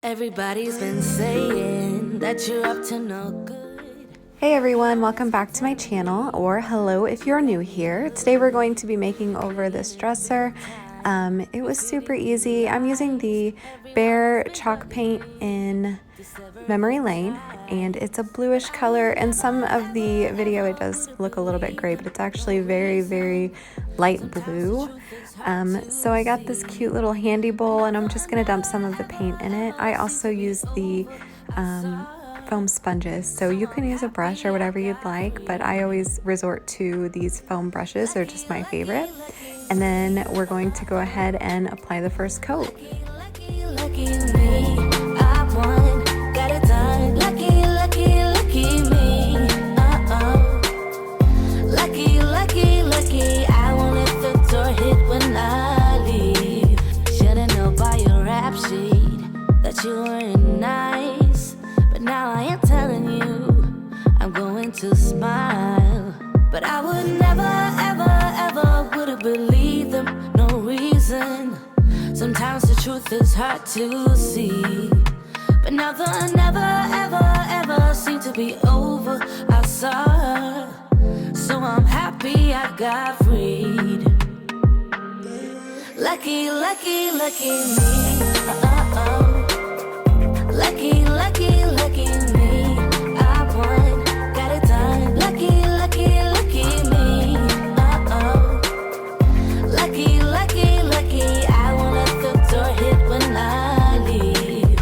Everybody's been saying that you're up to no good. Hey everyone, welcome back to my channel, or hello if you're new here. Today we're going to be making over this dresser. It was super easy. I'm using the Behr Chalk paint in Memory Lane, and it's a bluish color. In some of the video it does look a little bit gray, but it's actually very, very light blue. So I got this cute little handy bowl, and I'm just going to dump some of the paint in it. I also use the foam sponges, so you can use a brush or whatever you'd like, but I always resort to these foam brushes. They're just my favorite. And then we're going to go ahead and apply the first coat. Lucky me, I won, got it done. Lucky me. Lucky, I won't let the door hit when I leave. Should've known by your rap sheet that you weren't nice, but now I am telling you I'm going to smile. But I would never, ever would've believed them, no reason. Sometimes the truth is hard to see, but now the never, ever seemed to be over. I saw her, so I'm happy I got freed. Lucky me. Lucky me. I won, got it done. Lucky me. Lucky, I won't let the door hit when I leave.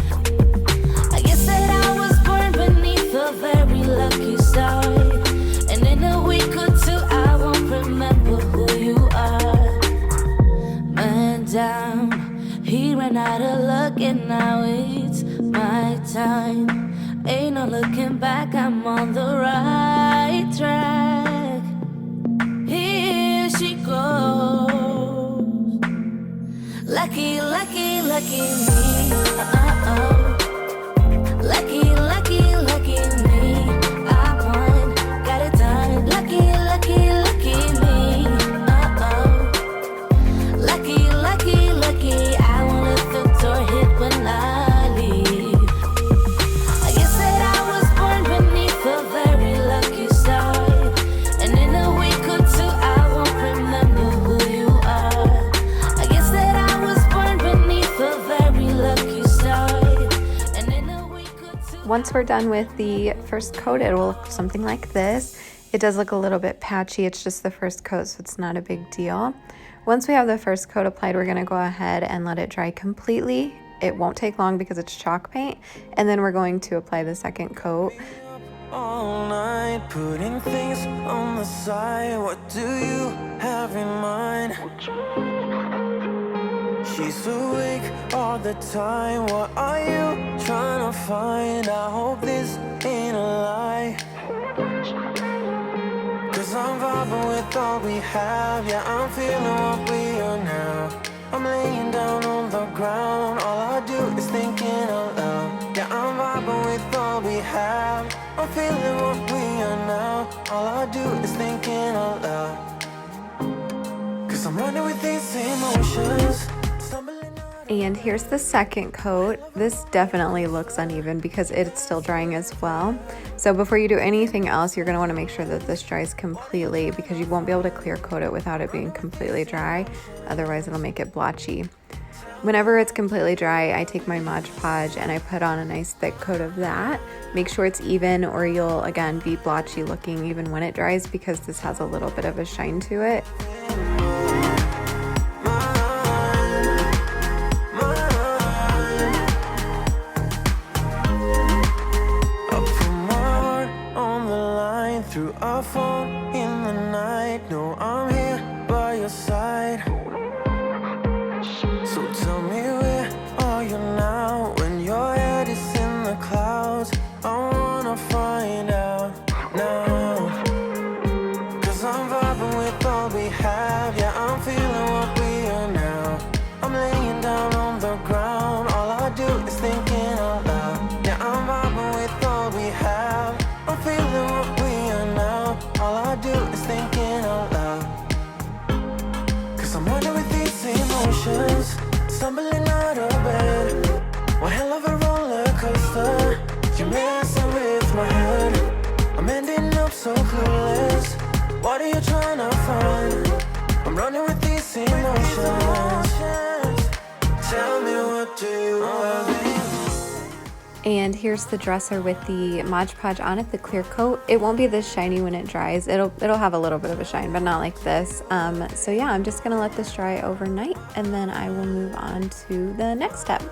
I guess that I was born beneath a very lucky star, and in a week or two I won't remember who you are. Man down, he ran out of luck, and now it's my time. Ain't no looking back, I'm on the right track. Here she goes. Lucky me. Lucky me. I won, got it done. Lucky me. Lucky, I won't let the door hit when I leave. I guess that I was born beneath a very lucky star, and in a week or two I won't remember who you are. I guess that I was born beneath a very lucky star, and in a week or two. Once we're done with the first coat, it will look something like this. It does look a little bit patchy. It's just the first coat, so it's not a big deal. Once we have the first coat applied, we're going to go ahead and let it dry completely. It won't take long because it's chalk paint, and then we're going to apply the second coat. All night, putting things on the side. What do you have in mind? She's awake all the time. What are you trying to find? I hope this ain't a lie, 'cause I'm vibing with all we have. Yeah, I'm feeling what we are now. I'm laying down on the ground. All I do is thinking out loud. Yeah, I'm vibing with all we have. I'm feeling what we are now. All I do is thinking out loud, 'cause I'm running with these emotions. And here's the second coat. This definitely looks uneven because it's still drying as well. So before you do anything else, you're going to want to make sure that this dries completely, because you won't be able to clear coat it without it being completely dry. Otherwise it'll make it blotchy. Whenever it's completely dry, I take my Mod Podge and I put on a nice thick coat of that. Make sure it's even, or you'll again be blotchy looking even when it dries, because this has a little bit of a shine to it. Through a phone in the night, no, I'm here by your side. So tell me, where are you now? When your head is in the clouds, I wanna find out now. 'Cause I'm vibing with all we have. Yeah, I'm feeling what we are now. I'm laying down on the ground. All I do is thinking out loud. Yeah, I'm vibing with all we have. I'm feeling what we are now. All I do is thinking out loud. so clueless. What are you trying to find? I'm running with these emotions. Tell me, what do you want? And here's the dresser with the Mod Podge on it, the clear coat. It won't be this shiny when it dries. It'll have a little bit of a shine, but not like this. So yeah, I'm just gonna let this dry overnight, and then I will move on to the next step.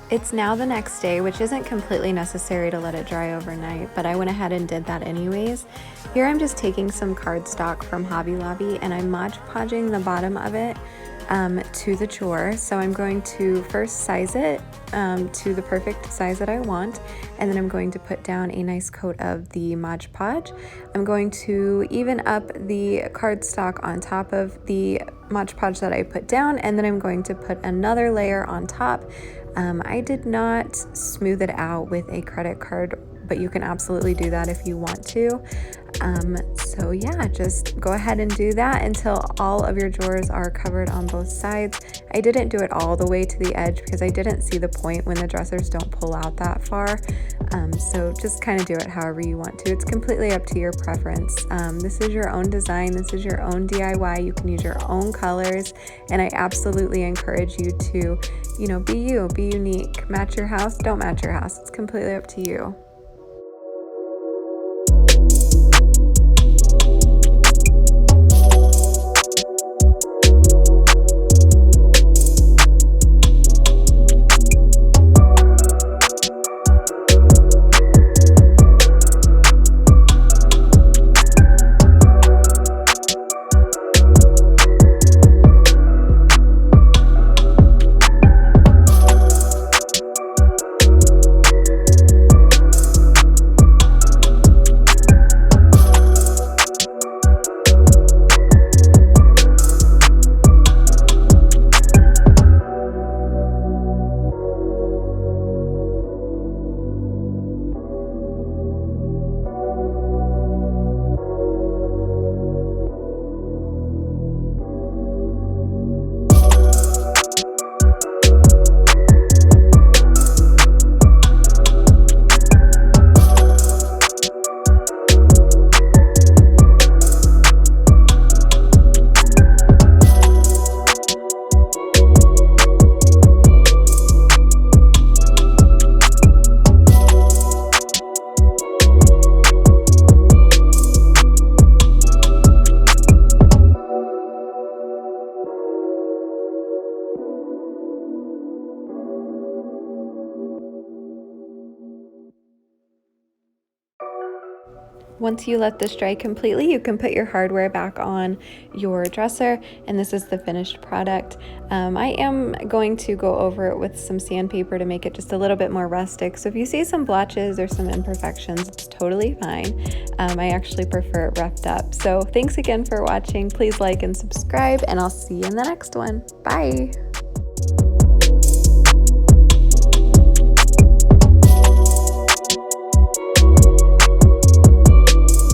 It's now the next day, which isn't completely necessary to let it dry overnight, but I went ahead and did that anyways. Here I'm just taking some cardstock from Hobby Lobby and I'm Mod Podging the bottom of it to the drawer. So I'm going to first size it to the perfect size that I want, and then I'm going to put down a nice coat of the Mod Podge. I'm going to even up the cardstock on top of the Mod Podge that I put down, and then I'm going to put another layer on top. I did not smooth it out with a credit card, but you can absolutely do that if you want to. So yeah, just go ahead and do that until all of your drawers are covered on both sides. I didn't do it all the way to the edge because I didn't see the point when the dressers don't pull out that far. So just kind of do it however you want to. It's completely up to your preference. This is your own design. This is your own DIY. You can use your own colors, and I absolutely encourage you to, be you, be unique. Match your house, don't match your house. It's completely up to you. Once you let this dry completely, you can put your hardware back on your dresser, and this is the finished product. I am going to go over it with some sandpaper to make it just a little bit more rustic. So if you see some blotches or some imperfections, it's totally fine. I actually prefer it roughed up. So thanks again for watching. Please like and subscribe, and I'll see you in the next one. Bye.